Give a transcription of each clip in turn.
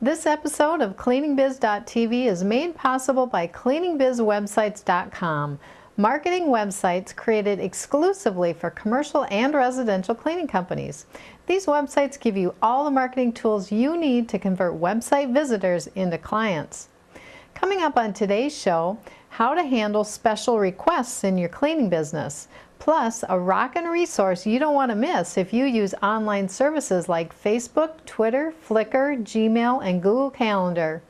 This episode of CleaningBiz.tv is made possible by CleaningBizWebsites.com, marketing websites created exclusively for commercial and residential cleaning companies. These websites give you all the marketing tools you need to convert website visitors into clients. Coming up on today's show, how to handle special requests in your cleaning business, plus a rockin' resource you don't want to miss if you use online services like Facebook, Twitter, Flickr, Gmail, and Google Calendar.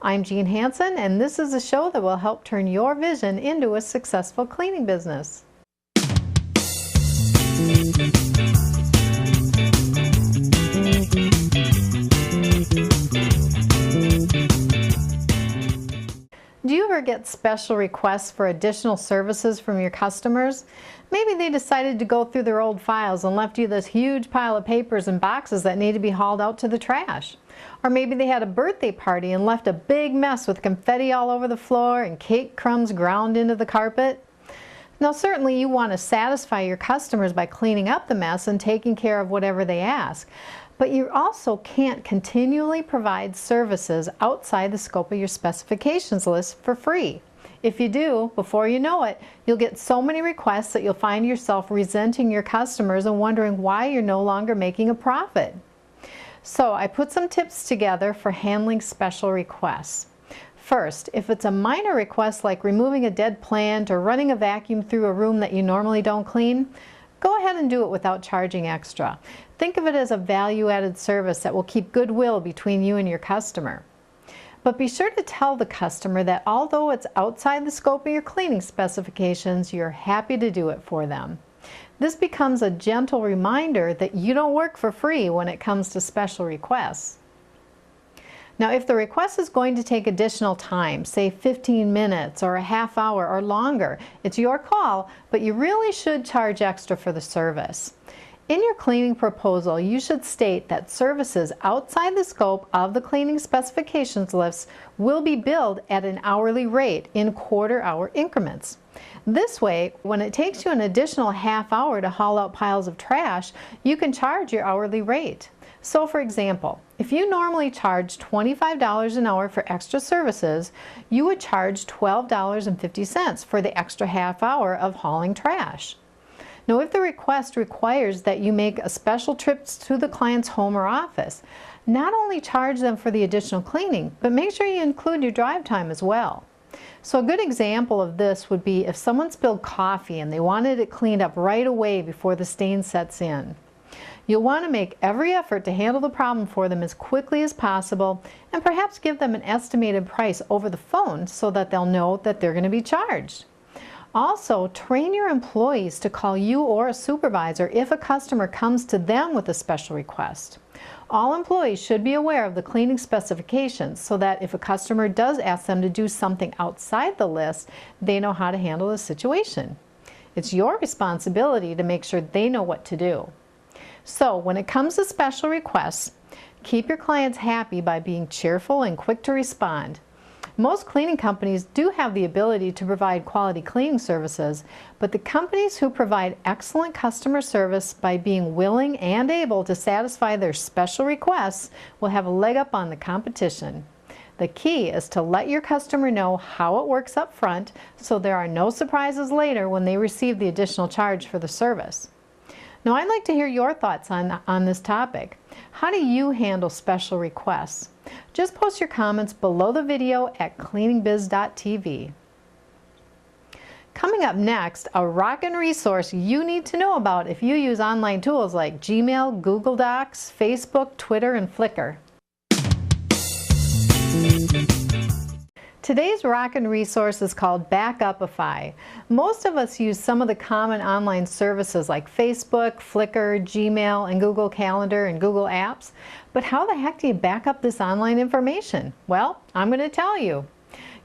I'm Jean Hansen, and this is a show that will help turn your vision into a successful cleaning business. Do you ever get special requests for additional services from your customers? Maybe they decided to go through their old files and left you this huge pile of papers and boxes that need to be hauled out to the trash. Or maybe they had a birthday party and left a big mess with confetti all over the floor and cake crumbs ground into the carpet. Now certainly you want to satisfy your customers by cleaning up the mess and taking care of whatever they ask. But you also can't continually provide services outside the scope of your specifications list for free. If you do, before you know it, you'll get so many requests that you'll find yourself resenting your customers and wondering why you're no longer making a profit. So I put some tips together for handling special requests. First, if it's a minor request like removing a dead plant or running a vacuum through a room that you normally don't clean, go ahead and do it without charging extra. Think of it as a value-added service that will keep goodwill between you and your customer. But be sure to tell the customer that although it's outside the scope of your cleaning specifications, you're happy to do it for them. This becomes a gentle reminder that you don't work for free when it comes to special requests. Now, if the request is going to take additional time, say 15 minutes or a half hour or longer, it's your call, but you really should charge extra for the service. In your cleaning proposal, you should state that services outside the scope of the cleaning specifications list will be billed at an hourly rate in quarter-hour increments. This way, when it takes you an additional half hour to haul out piles of trash, you can charge your hourly rate. So for example, if you normally charge $25 an hour for extra services, you would charge $12.50 for the extra half hour of hauling trash. Now, if the request requires that you make a special trip to the client's home or office, not only charge them for the additional cleaning, but make sure you include your drive time as well. So a good example of this would be if someone spilled coffee and they wanted it cleaned up right away before the stain sets in. You'll want to make every effort to handle the problem for them as quickly as possible and perhaps give them an estimated price over the phone so that they'll know that they're going to be charged. Also, train your employees to call you or a supervisor if a customer comes to them with a special request. All employees should be aware of the cleaning specifications so that if a customer does ask them to do something outside the list, they know how to handle the situation. It's your responsibility to make sure they know what to do. So, when it comes to special requests, keep your clients happy by being cheerful and quick to respond. Most cleaning companies do have the ability to provide quality cleaning services, but the companies who provide excellent customer service by being willing and able to satisfy their special requests will have a leg up on the competition. The key is to let your customer know how it works up front so there are no surprises later when they receive the additional charge for the service. Now, I'd like to hear your thoughts on this topic. How do you handle special requests? Just post your comments below the video at CleaningBiz.tv. Coming up next, a rockin' resource you need to know about if you use online tools like Gmail, Google Docs, Facebook, Twitter, and Flickr. Today's rockin' resource is called Backupify. Most of us use some of the common online services like Facebook, Flickr, Gmail, and Google Calendar and Google Apps. But how the heck do you back up this online information? Well, I'm going to tell you.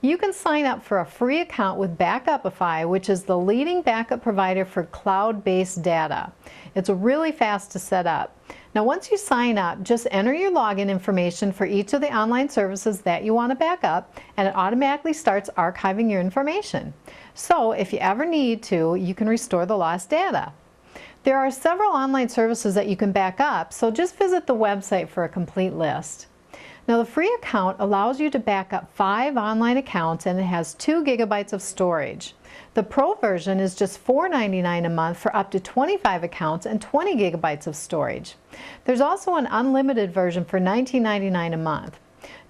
You can sign up for a free account with Backupify, which is the leading backup provider for cloud-based data. It's really fast to set up. Now, once you sign up, just enter your login information for each of the online services that you want to back up, and it automatically starts archiving your information. So if you ever need to, you can restore the lost data. There are several online services that you can back up, so just visit the website for a complete list. Now the free account allows you to back up 5 online accounts and it has 2 gigabytes of storage. The Pro version is just $4.99 a month for up to 25 accounts and 20 gigabytes of storage. There's also an unlimited version for $19.99 a month.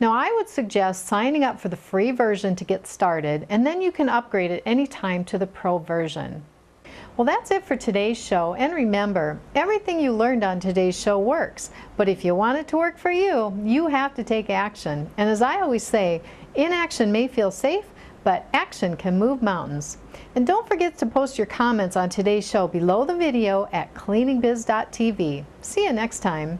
Now I would suggest signing up for the free version to get started, and then you can upgrade at any time to the Pro version. Well, that's it for today's show, and remember, everything you learned on today's show works, but if you want it to work for you, you have to take action. And as I always say, inaction may feel safe, but action can move mountains. And don't forget to post your comments on today's show below the video at cleaningbiz.tv. See you next time.